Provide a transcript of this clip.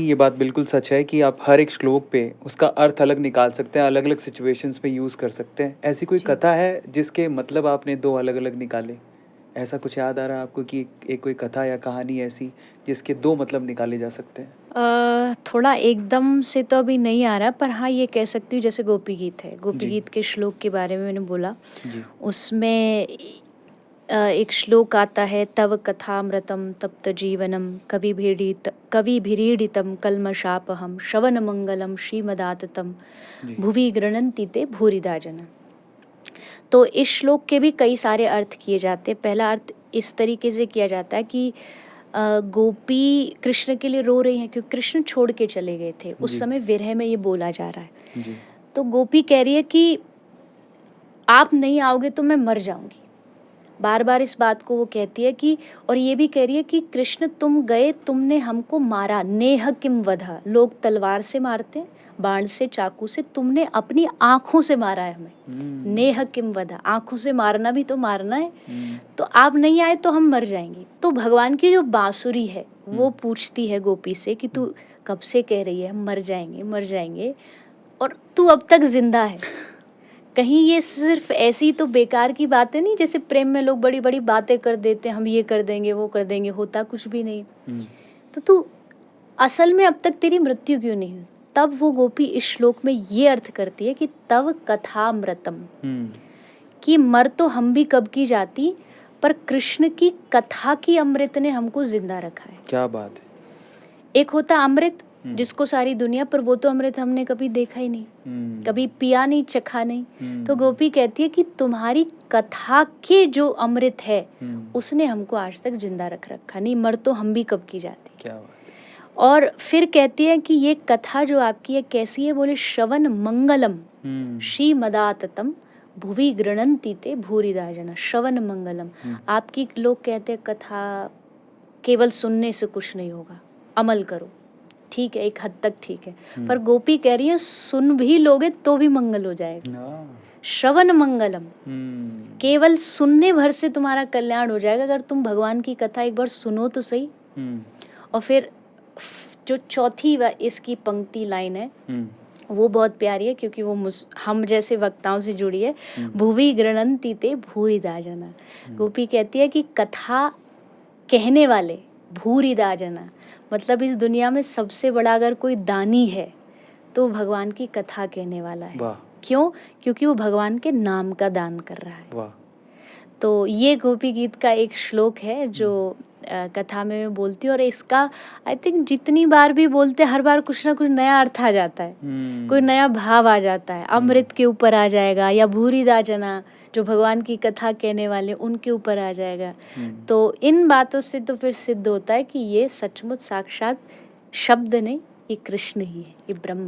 ये बात बिल्कुल सच है कि आप हर एक श्लोक पे उसका अर्थ अलग निकाल सकते हैं, अलग अलग सिचुएशंस में यूज़ कर सकते हैं। ऐसी कोई जी। कथा है जिसके मतलब आपने दो अलग अलग निकाले? ऐसा कुछ याद आ रहा है आपको कि एक कोई कथा या कहानी ऐसी जिसके दो मतलब निकाले जा सकते हैं? थोड़ा एकदम से तो अभी नहीं आ रहा, पर हाँ ये कह सकती हूँ जैसे गोपी गीत है। गोपी जी। गीत के श्लोक के बारे में मैंने बोला। जी। उसमें एक श्लोक आता है, तव कथामृतम तप्त जीवनम कवि भीरीडितम कल्मषापहम श्रवण मंगलम श्रीमदाततम जी। भुवि गृणन्ति ते भूरिदा जना। तो इस श्लोक के भी कई सारे अर्थ किए जाते हैं। पहला अर्थ इस तरीके से किया जाता है कि गोपी कृष्ण के लिए रो रही हैं क्योंकि कृष्ण छोड़ के चले गए थे। उस जी। समय विरह में ये बोला जा रहा है। जी। तो गोपी कह रही है कि आप नहीं आओगे तो मैं मर जाऊंगी। बार बार इस बात को वो कहती है कि, और ये भी कह रही है कि कृष्ण तुम गए, तुमने हमको मारा, नेह किम वधा। लोग तलवार से मारते हैं, बाण से, चाकू से, तुमने अपनी आंखों से मारा है हमें। नेह किम वधा, आंखों से मारना भी तो मारना है। तो आप नहीं आए तो हम मर जाएंगे। तो भगवान की जो बांसुरी है वो पूछती है गोपी से कि तू कब से कह रही है हम मर जाएंगे मर जाएंगे, और तू अब तक जिंदा है। कहीं ये सिर्फ ऐसी तो बेकार की बातें नहीं, जैसे प्रेम में लोग बड़ी बड़ी बातें कर देते हैं, हम ये कर देंगे वो कर देंगे, होता कुछ भी नहीं। तो तू असल में अब तक तेरी मृत्यु क्यों नहीं हुई? तब वो गोपी इस श्लोक में ये अर्थ करती है कि तव कथामृतम, कि मर तो हम भी कब की जाती, पर कृष्ण की कथा की अमृत ने हमको जिंदा रखा है। क्या बात है। एक होता अमृत जिसको सारी दुनिया, पर वो तो अमृत हमने कभी देखा ही नहीं, कभी पिया नहीं, चखा नहीं। तो गोपी कहती है कि तुम्हारी कथा के जो अमृत है उसने हमको आज तक जिंदा रख रखा, नहीं मर तो हम भी कब की जाती। क्या बात। और फिर कहती है कि ये कथा जो आपकी है कैसी है? बोले श्रवण मंगलम श्रीमदाततम भुवि गृणन्ति ते भूरिदा जना। श्रवण मंगलम, आपकी लोग कहते हैं कथा केवल सुनने से कुछ नहीं होगा, अमल करो। ठीक है, एक हद तक ठीक है, पर गोपी कह रही है सुन भी लोगे तो भी मंगल हो जाएगा। श्रवण मंगलम, केवल सुनने भर से तुम्हारा कल्याण हो जाएगा अगर तुम भगवान की कथा एक बार सुनो तो सही। और फिर जो चौथी इसकी पंक्ति लाइन है वो बहुत प्यारी है, क्योंकि वो हम जैसे वक्ताओं से जुड़ी है। भुवि गृणन्ति ते भूरिदा जना। गोपी कहती है कि कथा कहने वाले भूरिदा जना, मतलब इस दुनिया में सबसे बड़ा अगर कोई दानी है तो भगवान की कथा कहने वाला है। क्यों? क्योंकि वो भगवान के नाम का दान कर रहा है। वाह। तो ये गोपी गीत का एक श्लोक है जो कथा में मैं बोलती हूँ, और इसका आई थिंक जितनी बार भी बोलते हर बार कुछ ना कुछ नया अर्थ आ जाता है, कोई नया भाव आ जाता है। अमृत के ऊपर आ जाएगा, या भूरिदा जना जो भगवान की कथा कहने वाले उनके ऊपर आ जाएगा। तो इन बातों से तो फिर सिद्ध होता है कि ये सचमुच साक्षात शब्द नहीं, ये कृष्ण ही है, ये ब्रह्म है।